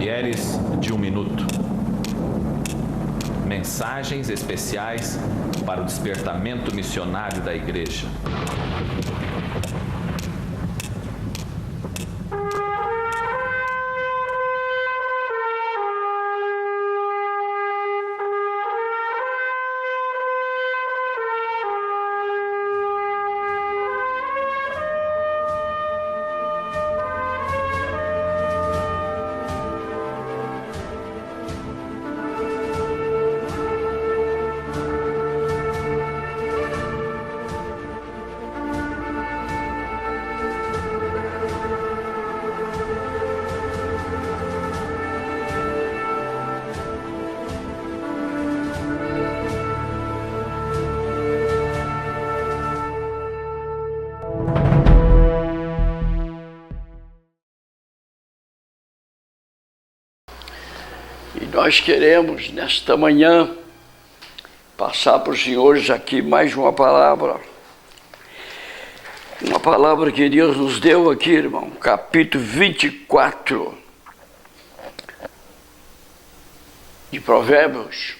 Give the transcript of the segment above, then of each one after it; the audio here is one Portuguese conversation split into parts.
Mulheres de um Minuto. Mensagens especiais para o despertamento missionário da Igreja. E nós queremos, nesta manhã, passar para os senhores aqui mais uma palavra. Uma palavra que Deus nos deu aqui, irmão, capítulo 24 de Provérbios.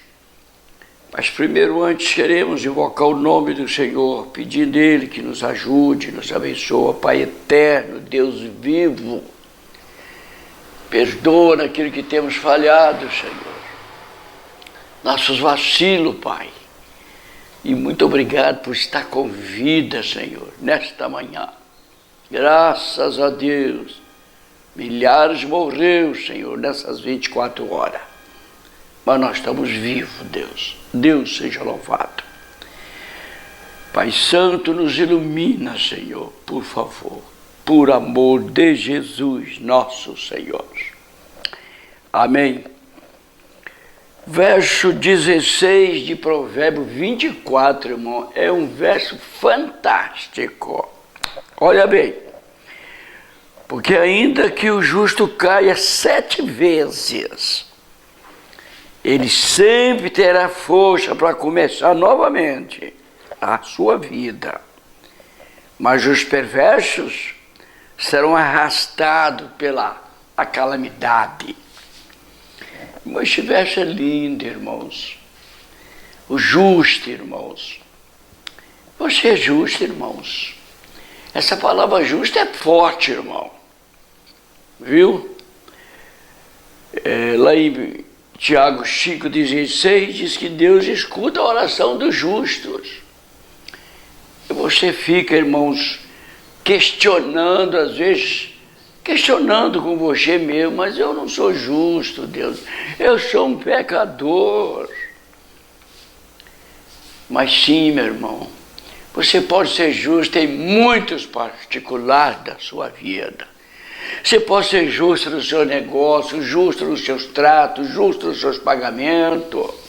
Mas primeiro, antes, queremos invocar o nome do Senhor, pedindo Ele que nos ajude, nos abençoe, Pai eterno, Deus vivo. Perdoa naquilo que temos falhado, Senhor. Nossos vacilos, Pai. E muito obrigado por estar com vida, Senhor, nesta manhã. Graças a Deus. Milhares morreram, Senhor, nessas 24 horas. Mas nós estamos vivos, Deus. Deus seja louvado. Pai Santo, nos ilumina, Senhor, por favor. Por amor de Jesus, nosso Senhor. Amém. Verso 16 de Provérbio 24, irmão, é um verso fantástico. Olha bem. Porque ainda que o justo caia 7 vezes, ele sempre terá força para começar novamente a sua vida. Mas os perversos serão arrastados pela calamidade. Mas esse verso é lindo, irmãos. O justo, irmãos. Você é justo, irmãos. Essa palavra justo é forte, irmão. Viu? Lá em Tiago 5,16 diz que Deus escuta a oração dos justos. E você fica, irmãos, questionando, às vezes, questionando com você mesmo, mas eu não sou justo, Deus, eu sou um pecador. Mas sim, meu irmão, você pode ser justo em muitos particulares da sua vida. Você pode ser justo no seu negócio, justo nos seus tratos, justo nos seus pagamentos,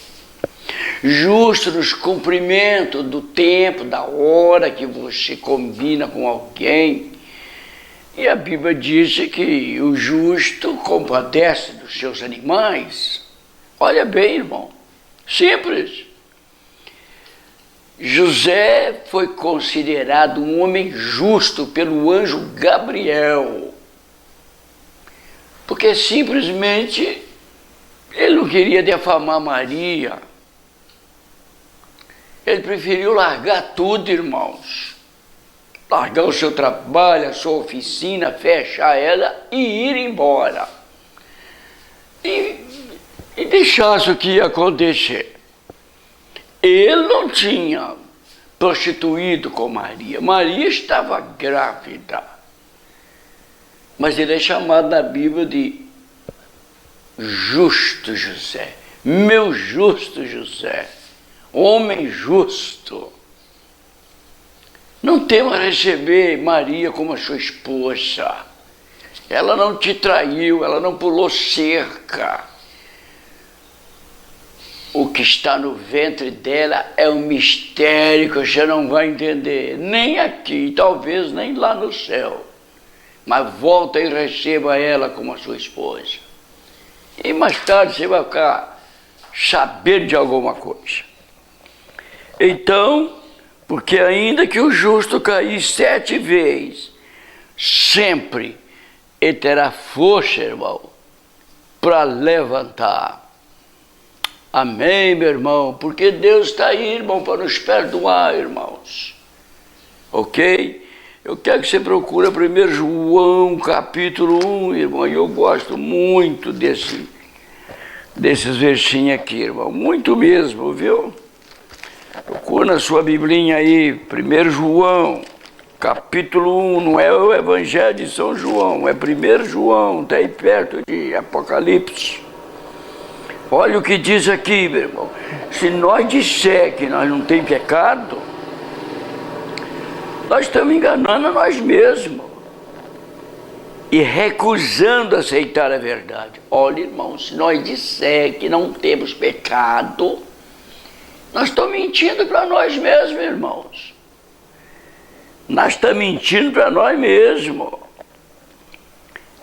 justo nos cumprimentos do tempo, da hora que você combina com alguém. E a Bíblia diz que o justo compadece dos seus animais. Olha bem, irmão, simples. José foi considerado um homem justo pelo anjo Gabriel, porque simplesmente ele não queria defamar Maria. Ele preferiu largar tudo, irmãos. Largar o seu trabalho, a sua oficina, fechar ela e ir embora. E deixasse o que ia acontecer. Ele não tinha prostituído com Maria. Maria estava grávida. Mas ele é chamado na Bíblia de justo José. Meu justo José. Homem justo. Não tema receber Maria como a sua esposa. Ela não te traiu, ela não pulou cerca. O que está no ventre dela é um mistério que você não vai entender, nem aqui, talvez nem lá no céu. Mas volta e receba ela como a sua esposa. E mais tarde você vai ficar sabendo de alguma coisa. Então, porque ainda que o justo cair 7 vezes, sempre ele terá força, irmão, para levantar. Amém, meu irmão? Porque Deus está aí, irmão, para nos perdoar, irmãos. Ok? Eu quero que você procure 1 João, capítulo 1, irmão. E eu gosto muito desses versinhos aqui, irmão. Muito mesmo, viu? Procura na sua biblinha aí, 1 João, capítulo 1. Não é o Evangelho de São João, é 1 João, está aí perto de Apocalipse. Olha o que diz aqui, meu irmão. Se nós disser que nós não temos pecado, nós estamos enganando a nós mesmos e recusando aceitar a verdade. Olha, irmão, se nós disser que não temos pecado, nós estamos mentindo para nós mesmos, irmãos. Nós estamos mentindo para nós mesmos.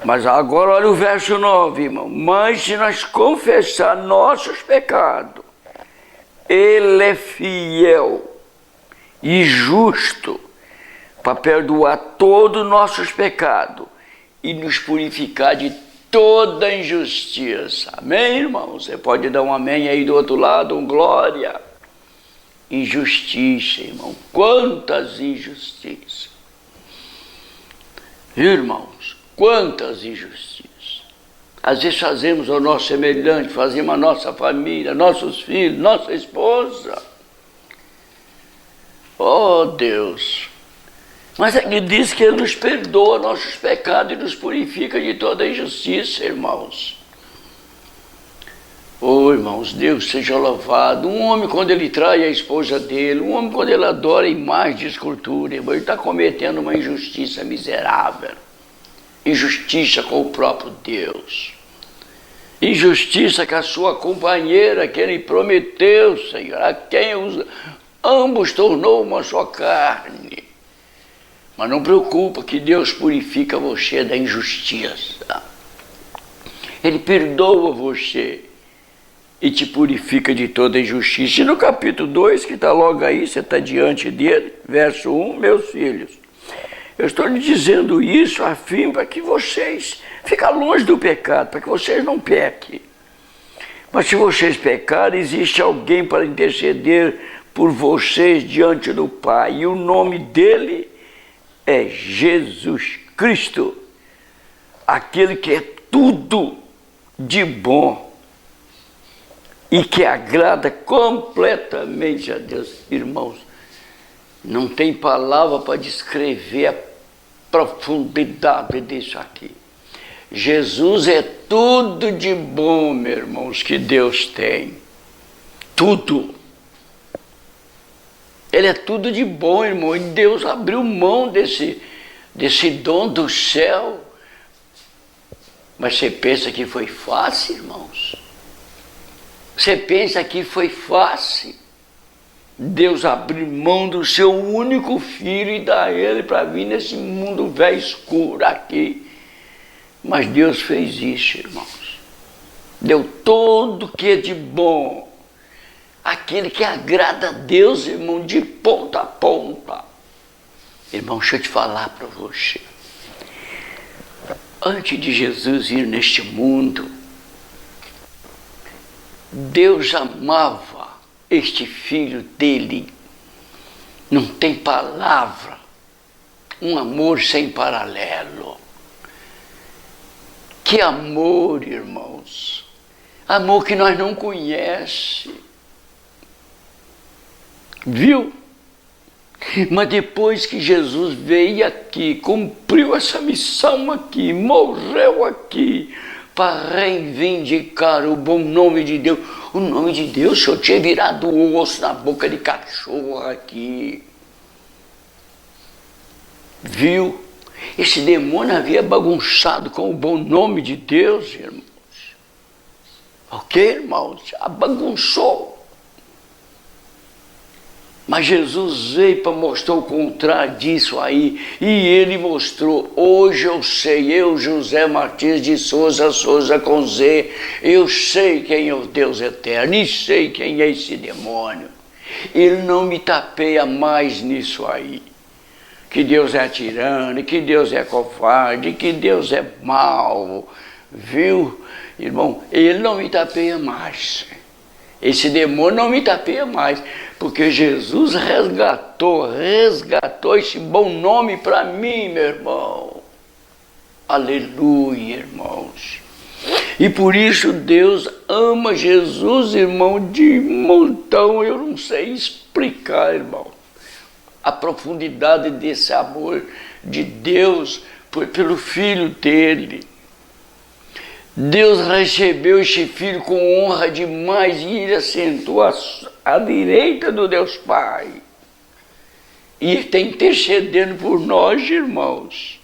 Mas agora olha o verso 9, irmão. Mas se nós confessar nossos pecados, Ele é fiel e justo para perdoar todos os nossos pecados e nos purificar de toda injustiça. Amém, irmão? Você pode dar um amém aí do outro lado, um glória. Injustiça, irmão. Quantas injustiças. Irmãos, quantas injustiças. Às vezes fazemos ao nosso semelhante, fazemos a nossa família, nossos filhos, nossa esposa. Oh, Deus. Mas ele diz que Ele nos perdoa nossos pecados e nos purifica de toda injustiça, irmãos. Oh, irmãos, Deus seja louvado. Um homem, quando ele trai a esposa dele, um homem, quando ele adora imagens de escultura, irmão, ele está cometendo uma injustiça miserável. Injustiça com o próprio Deus. Injustiça com a sua companheira que ele prometeu, Senhor, a quem ambos tornou uma só carne. Mas não preocupa que Deus purifica você da injustiça. Ele perdoa você e te purifica de toda injustiça. E no capítulo 2, que está logo aí, você está diante dele, verso 1, meus filhos, eu estou lhe dizendo isso a fim para que vocês fiquem longe do pecado, para que vocês não pequem. Mas se vocês pecarem, existe alguém para interceder por vocês diante do Pai, e o nome dele é Jesus Cristo, aquele que é tudo de bom e que agrada completamente a Deus. Irmãos, não tem palavra para descrever a profundidade disso aqui. Jesus é tudo de bom, meus irmãos, que Deus tem. Tudo. Ele é tudo de bom, irmão. E Deus abriu mão desse dom do céu. Mas você pensa que foi fácil, irmãos? Você pensa que foi fácil? Deus abriu mão do seu único filho e dar ele para vir nesse mundo velho escuro aqui. Mas Deus fez isso, irmãos. Deu tudo que é de bom. Aquele que agrada a Deus, irmão, de ponta a ponta. Irmão, deixa eu te falar para você. Antes de Jesus ir neste mundo, Deus amava este filho dele. Não tem palavra. Um amor sem paralelo. Que amor, irmãos. Amor que nós não conhecemos. Viu? Mas depois que Jesus veio aqui, cumpriu essa missão aqui, morreu aqui, para reivindicar o bom nome de Deus. O nome de Deus, senhor, tinha virado osso na boca de cachorro aqui. Viu? Esse demônio havia bagunçado com o bom nome de Deus, irmãos. Ok, irmãos? Já bagunçou. Mas Jesus veio para mostrar o contrário disso aí. E ele mostrou. Hoje eu sei, eu, José Martins de Souza, Souza com Z, eu sei quem é o Deus eterno e sei quem é esse demônio. Ele não me tapeia mais nisso aí. Que Deus é tirano, que Deus é covarde, que Deus é mau. Viu, irmão? Ele não me tapeia mais. Esse demônio não me tapeia mais, porque Jesus resgatou esse bom nome para mim, meu irmão. Aleluia, irmãos. E por isso Deus ama Jesus, irmão, de montão. Eu não sei explicar, irmão, a profundidade desse amor de Deus pelo Filho dele. Deus recebeu este Filho com honra demais e ele assentou à direita do Deus Pai. E ele está intercedendo por nós, irmãos.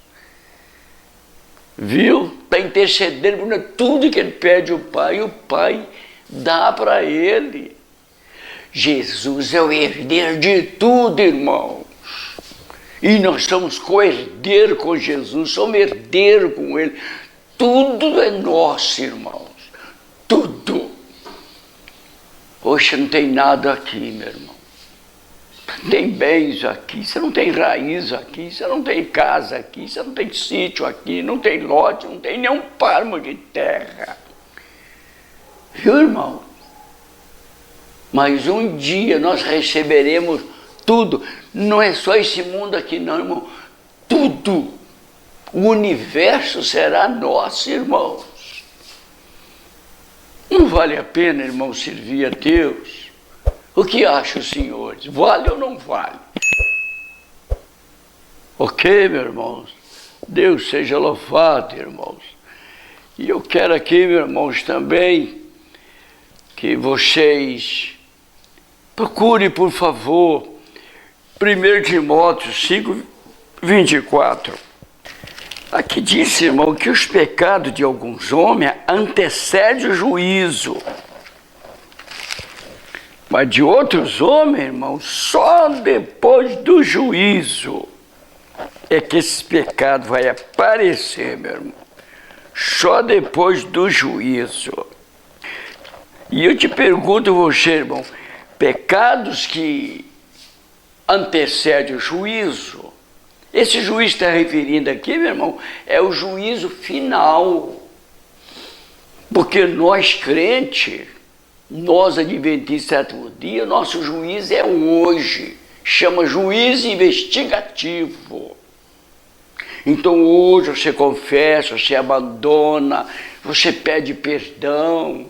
Viu? Está intercedendo por nós. Tudo que ele pede ao Pai, o Pai dá para ele. Jesus é o herdeiro de tudo, irmãos. E nós somos co-herdeiros com Jesus, somos herdeiros com ele. Tudo é nosso, irmãos. Tudo. Hoje não tem nada aqui, meu irmão. Não tem bens aqui, você não tem raiz aqui, você não tem casa aqui, você não tem sítio aqui, não tem lote, não tem nenhum palmo de terra. Viu, irmão? Mas um dia nós receberemos tudo. Não é só esse mundo aqui não, irmão. Tudo. O universo será nosso, irmãos. Não vale a pena, irmão, servir a Deus? O que acham os senhores? Vale ou não vale? Ok, meus irmãos? Deus seja louvado, irmãos. E eu quero aqui, meus irmãos, também que vocês procurem, por favor, 1 Timóteo 5, 24. Aqui diz, irmão, que os pecados de alguns homens antecedem o juízo. Mas de outros homens, irmão, só depois do juízo é que esse pecado vai aparecer, meu irmão. Só depois do juízo. E eu te pergunto você, irmão, pecados que antecedem o juízo, esse juízo está referindo aqui, meu irmão, é o juízo final. Porque nós crentes, nós adventistas do sétimo dia, nosso juízo é hoje. Chama juízo investigativo. Então hoje você confessa, você abandona, você pede perdão.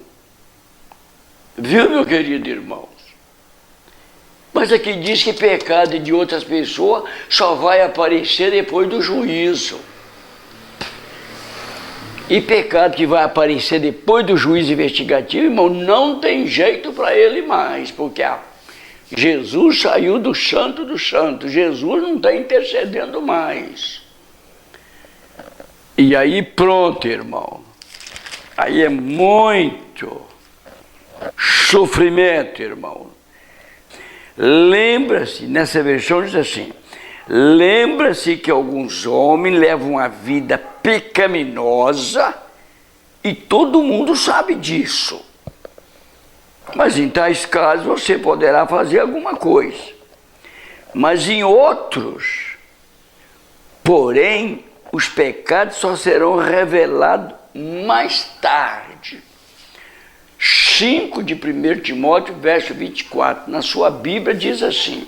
Viu, meu querido irmão? Mas aqui diz que pecado de outras pessoas só vai aparecer depois do juízo. E pecado que vai aparecer depois do juízo investigativo, irmão, não tem jeito para ele mais, porque Jesus saiu do santo dos santos, Jesus não está intercedendo mais. E aí pronto, irmão, aí é muito sofrimento, irmão. Lembra-se, nessa versão diz assim, lembra-se que alguns homens levam uma vida pecaminosa e todo mundo sabe disso. Mas em tais casos você poderá fazer alguma coisa. Mas em outros, porém, os pecados só serão revelados mais tarde. 5 de 1 Timóteo, verso 24, na sua Bíblia diz assim,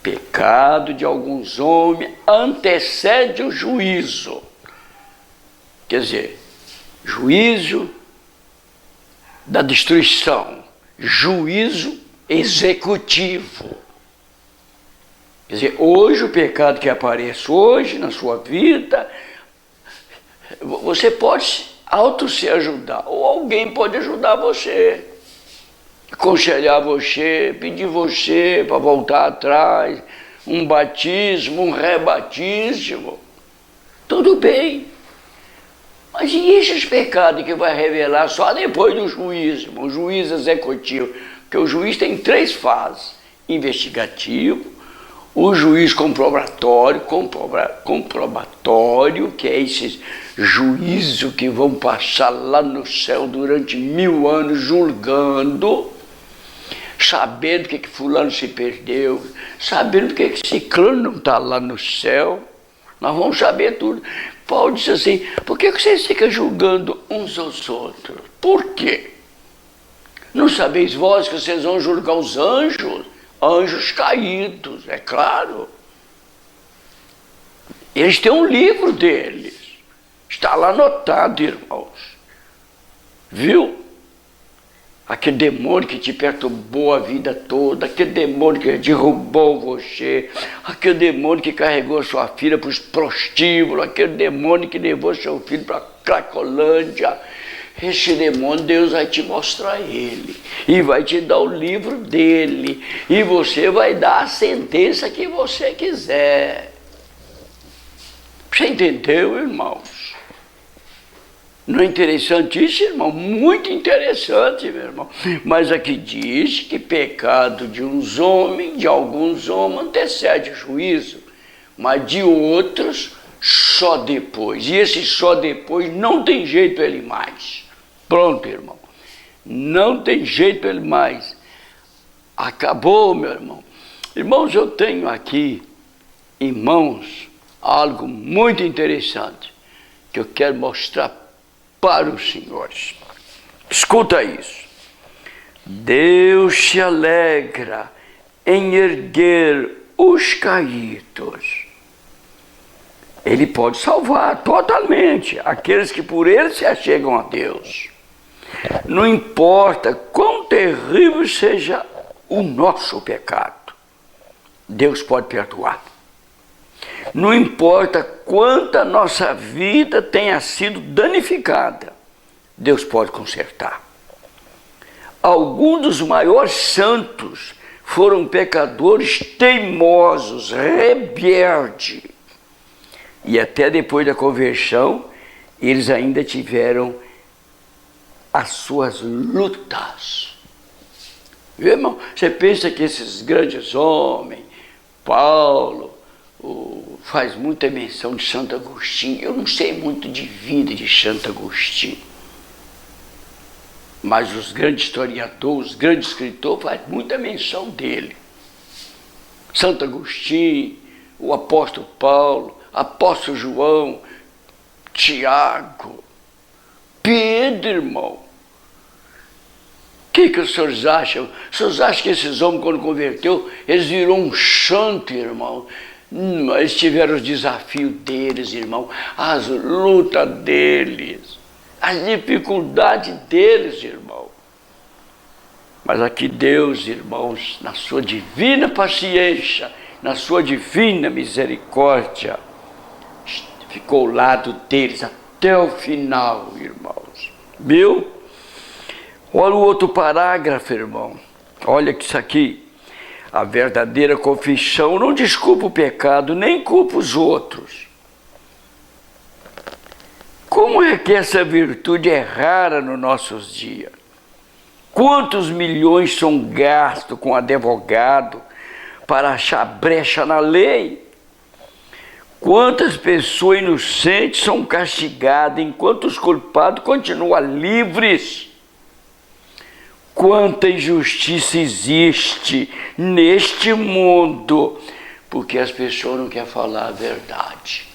pecado de alguns homens antecede o juízo. Quer dizer, juízo da destruição, juízo executivo. Quer dizer, hoje o pecado que aparece hoje na sua vida, você pode se ajudar, ou alguém pode ajudar você, aconselhar você, pedir você para voltar atrás, um batismo, um rebatismo, tudo bem. Mas e esses pecados que vai revelar só depois do juízo, o juízo executivo? Porque o juiz tem 3 fases, investigativo, o juiz comprobatório, que é esse juízo que vão passar lá no céu durante 1000 anos julgando, sabendo que fulano se perdeu, sabendo que ciclano não está lá no céu, Nós vamos saber tudo. Paulo disse assim, por que vocês ficam julgando uns aos outros? Por quê? Não sabeis vós que vocês vão julgar os anjos? Anjos caídos, é claro. Eles têm um livro deles. Está lá anotado, irmãos. Viu? Aquele demônio que te perturbou a vida toda, aquele demônio que derrubou você, aquele demônio que carregou sua filha para os prostíbulos, aquele demônio que levou seu filho para a Cracolândia. Esse demônio, Deus vai te mostrar ele e vai te dar o livro dele e você vai dar a sentença que você quiser. Você entendeu, irmãos? Não é interessante isso, irmão? Muito interessante, meu irmão. Mas aqui diz que pecado de uns homens, de alguns homens, antecede o juízo, mas de outros só depois. E esse só depois não tem jeito ele mais. Pronto, irmão. Não tem jeito ele mais. Acabou, meu irmão. Irmãos, eu tenho aqui em mãos algo muito interessante que eu quero mostrar para os senhores. Escuta isso. Deus se alegra em erguer os caídos. Ele pode salvar totalmente aqueles que por ele se achegam a Deus. Não importa quão terrível seja o nosso pecado, Deus pode perdoar. Não importa quanta nossa vida tenha sido danificada, Deus pode consertar. Alguns dos maiores santos foram pecadores teimosos, rebeldes. E até depois da conversão, eles ainda tiveram as suas lutas. Viu, irmão? Você pensa que esses grandes homens, Paulo, faz muita menção de Santo Agostinho. Eu não sei muito de vida de Santo Agostinho, mas os grandes historiadores, os grandes escritores fazem muita menção dele. Santo Agostinho, o apóstolo Paulo, apóstolo João, Tiago, Pedro, irmão. O que os senhores acham? Os senhores acham que esses homens, quando converteu, eles viram um santo, irmão? Eles tiveram os desafios deles, irmão, as lutas deles, as dificuldades deles, irmão. Mas aqui Deus, irmãos, na sua divina paciência, na sua divina misericórdia, ficou ao lado deles até o final, irmãos. Viu? Olha o outro parágrafo, irmão. Olha que isso aqui. A verdadeira confissão não desculpa o pecado, nem culpa os outros. Como é que essa virtude é rara nos nossos dias? Quantos milhões são gastos com advogado para achar brecha na lei? Quantas pessoas inocentes são castigadas enquanto os culpados continuam livres? Quanta injustiça existe neste mundo, porque as pessoas não querem falar a verdade.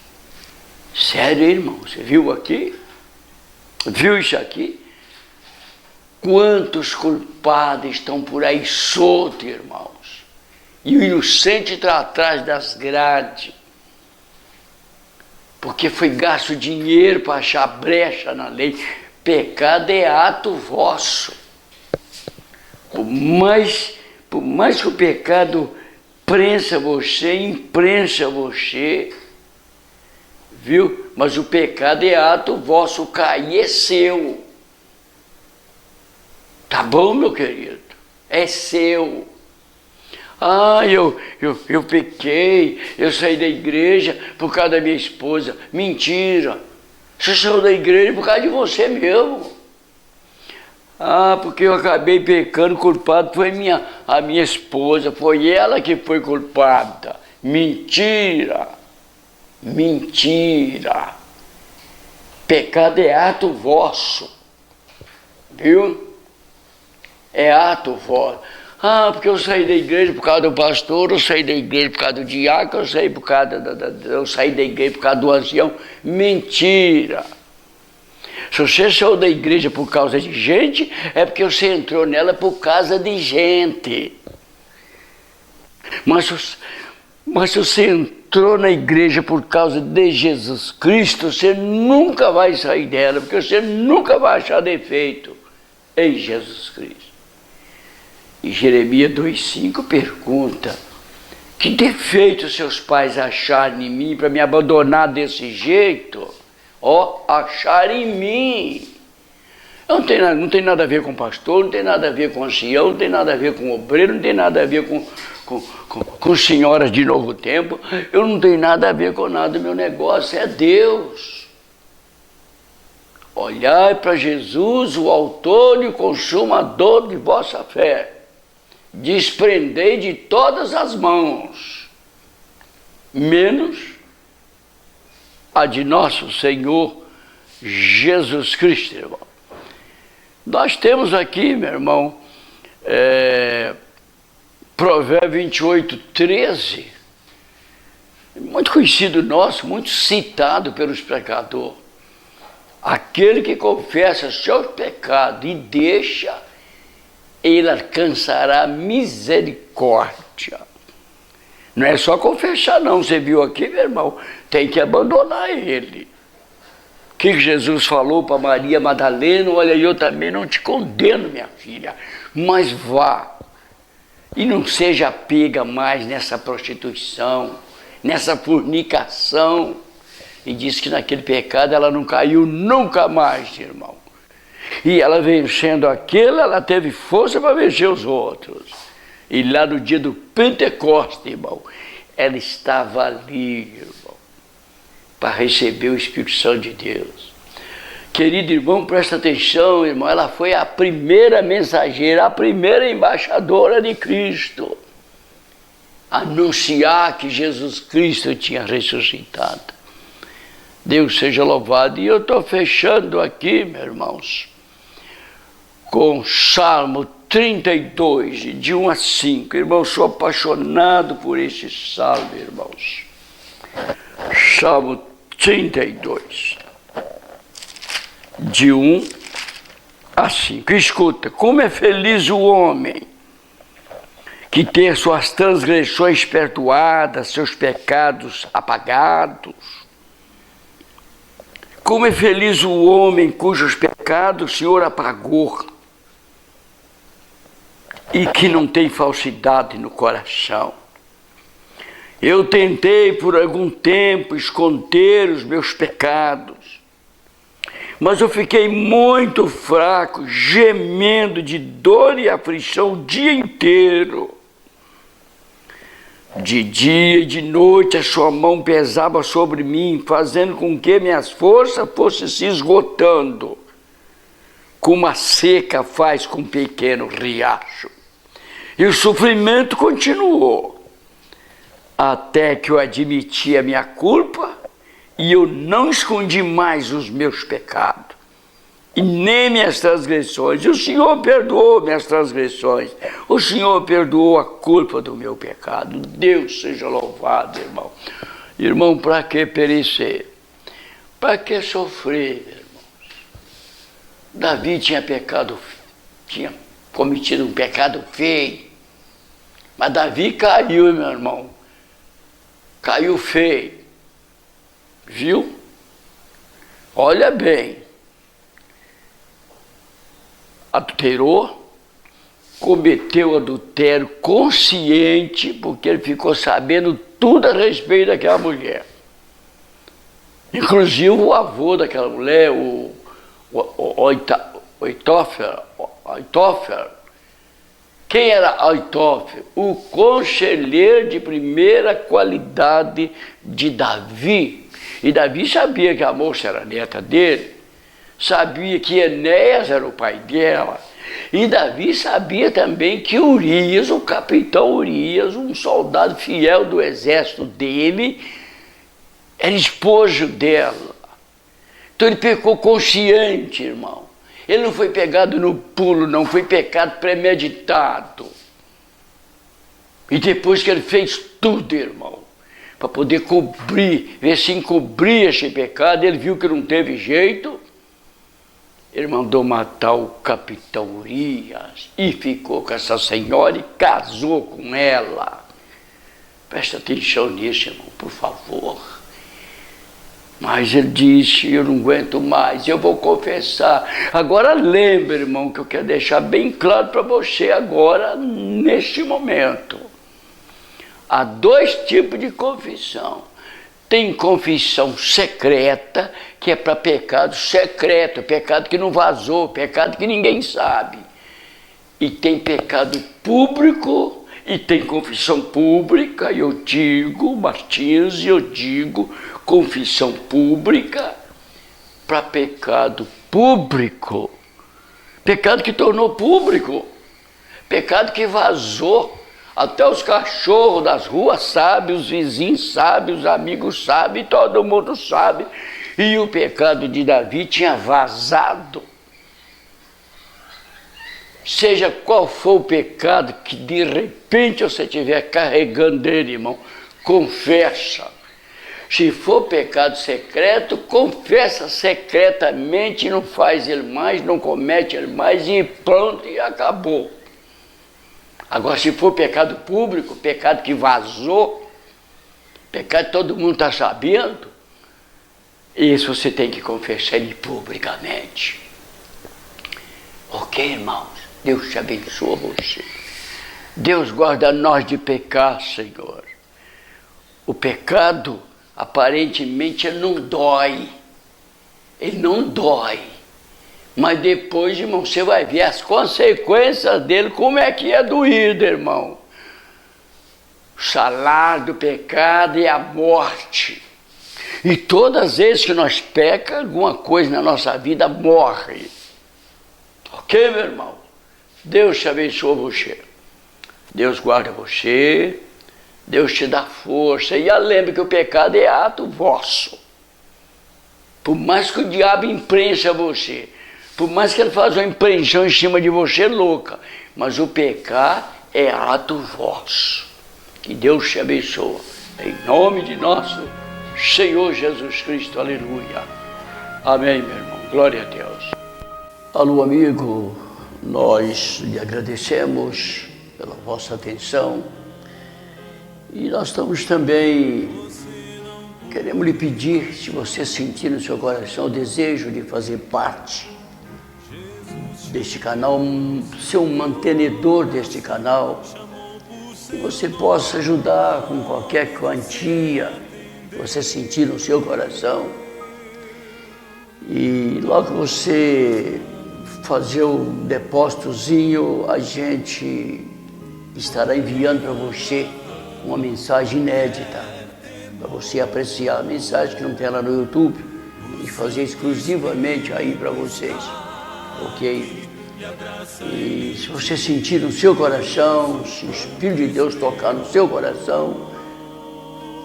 Sério, irmão, você viu aqui? Viu isso aqui? Quantos culpados estão por aí soltos, irmãos? E o inocente está atrás das grades, porque foi gasto dinheiro para achar brecha na lei. Pecado é ato vosso. Por mais que o pecado prensa você, imprensa você, viu? Mas o pecado é ato vosso, o cair é seu. Tá bom, meu querido? É seu. Ah, eu pequei, eu saí da igreja por causa da minha esposa. Mentira. Você saiu da igreja por causa de você mesmo. Ah, porque eu acabei pecando, culpado foi a minha esposa, foi ela que foi culpada. Mentira, mentira. Pecado é ato vosso, viu? É ato vosso. Ah, porque eu saí da igreja por causa do pastor, eu saí da igreja por causa do diácono, eu saí da igreja por causa do ancião. Mentira! Se você saiu da igreja por causa de gente, é porque você entrou nela por causa de gente. Mas se você entrou na igreja por causa de Jesus Cristo, você nunca vai sair dela, porque você nunca vai achar defeito em Jesus Cristo. E Jeremias 2,5 pergunta: que defeito seus pais acharam em mim para me abandonar desse jeito? Acharam em mim. Não tem nada a ver com pastor, não tem nada a ver com ancião, não tem nada a ver com obreiro, não tem nada a ver com senhoras de novo tempo. Eu não tenho nada a ver com nada, meu negócio é Deus. Olhai para Jesus, o autor e o consumador de vossa fé. Desprendei de todas as mãos, menos a de nosso Senhor Jesus Cristo, irmão. Nós temos aqui, meu irmão, Provérbio 28:13, muito conhecido nosso, muito citado pelos pecadores. Aquele que confessa seus pecados e deixa, ele alcançará misericórdia. Não é só confessar não, você viu aqui, meu irmão, tem que abandonar ele. O que Jesus falou para Maria Madalena? Olha, eu também não te condeno, minha filha, mas vá. E não seja pega mais nessa prostituição, nessa fornicação. E diz que naquele pecado ela não caiu nunca mais, irmão. E ela vencendo aquele, ela teve força para vencer os outros. E lá no dia do Pentecostes, irmão, ela estava ali, irmão, para receber o Espírito Santo de Deus. Querido irmão, presta atenção, irmão, ela foi a primeira mensageira, a primeira embaixadora de Cristo. Anunciar que Jesus Cristo tinha ressuscitado. Deus seja louvado. E eu estou fechando aqui, meus irmãos, com Salmo 32, de 1 a 5. Irmãos, sou apaixonado por esse salmo, irmãos. Salmo 32, de 1 a 5. Escuta, como é feliz o homem que tem suas transgressões perdoadas, seus pecados apagados. Como é feliz o homem cujos pecados o Senhor apagou e que não tem falsidade no coração. Eu tentei por algum tempo esconder os meus pecados, mas eu fiquei muito fraco, gemendo de dor e aflição o dia inteiro. De dia e de noite a sua mão pesava sobre mim, fazendo com que minhas forças fossem se esgotando, como a seca faz com um pequeno riacho. E o sofrimento continuou, até que eu admiti a minha culpa e eu não escondi mais os meus pecados e nem minhas transgressões. E o Senhor perdoou minhas transgressões, o Senhor perdoou a culpa do meu pecado. Deus seja louvado, irmão. Irmão, para que perecer? Para que sofrer, irmãos? Davi tinha cometido um pecado feio, mas Davi caiu, meu irmão, caiu feio, viu? Olha bem, adulterou, cometeu adultério consciente, porque ele ficou sabendo tudo a respeito daquela mulher. Inclusive o avô daquela mulher, o Aitófel. Quem era Aitófel? O conselheiro de primeira qualidade de Davi. E Davi sabia que a moça era neta dele, sabia que Enéas era o pai dela, e Davi sabia também que Urias, o capitão Urias, um soldado fiel do exército dele, era esposo dela. Então ele pecou consciente, irmão. Ele não foi pegado no pulo, não foi pecado premeditado. E depois que ele fez tudo, irmão, para poder cobrir, ver se encobria esse pecado, ele viu que não teve jeito, ele mandou matar o capitão Urias e ficou com essa senhora e casou com ela. Presta atenção nisso, irmão, por favor. Mas ele disse, eu não aguento mais, eu vou confessar. Agora lembra, irmão, que eu quero deixar bem claro para você agora, neste momento. Há dois tipos de confissão. Tem confissão secreta, que é para pecado secreto, pecado que não vazou, pecado que ninguém sabe. E tem pecado público, e tem confissão pública, e eu digo, Martins, eu digo, confissão pública para pecado público. Pecado que tornou público, pecado que vazou. Até os cachorros das ruas sabem, os vizinhos sabem, os amigos sabem, todo mundo sabe. E o pecado de Davi tinha vazado. Seja qual for o pecado que de repente você estiver carregando dele, irmão, confessa. Se for pecado secreto, confessa secretamente, não faz ele mais, não comete ele mais e pronto, e acabou. Agora, se for pecado público, pecado que vazou, pecado que todo mundo está sabendo, isso você tem que confessar ele publicamente. Ok, irmãos? Deus te abençoe você. Deus guarda nós de pecar, Senhor. O pecado, aparentemente, ele não dói. Ele não dói. Mas depois, irmão, você vai ver as consequências dele, como é que é doído, irmão. O salário do pecado é a morte. E todas as vezes que nós pecamos, alguma coisa na nossa vida morre. Ok, meu irmão? Deus te abençoe você. Deus guarda você. Deus te dá força. E lembre que o pecado é ato vosso. Por mais que o diabo imprensa você, por mais que ele faça uma impressão em cima de você louca, mas o pecar é ato vosso. Que Deus te abençoe. Em nome de nosso Senhor Jesus Cristo. Aleluia. Amém, meu irmão. Glória a Deus. Alô, amigo. Nós lhe agradecemos pela vossa atenção. E nós estamos também, queremos lhe pedir, se você sentir no seu coração o desejo de fazer parte deste canal, ser um mantenedor deste canal, que você possa ajudar com qualquer quantia que você sentir no seu coração. E logo que você fazer o depósitozinho, a gente estará enviando para você uma mensagem inédita, para você apreciar a mensagem que não tem lá no YouTube, e fazer exclusivamente aí para vocês, ok? E se você sentir no seu coração, se o Espírito de Deus tocar no seu coração,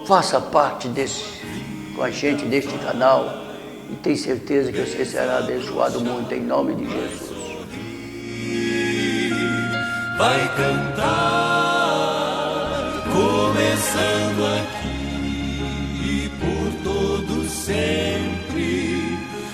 faça parte com a gente deste canal e tenha certeza que você será abençoado muito em nome de Jesus. Vai cantar, começando aqui.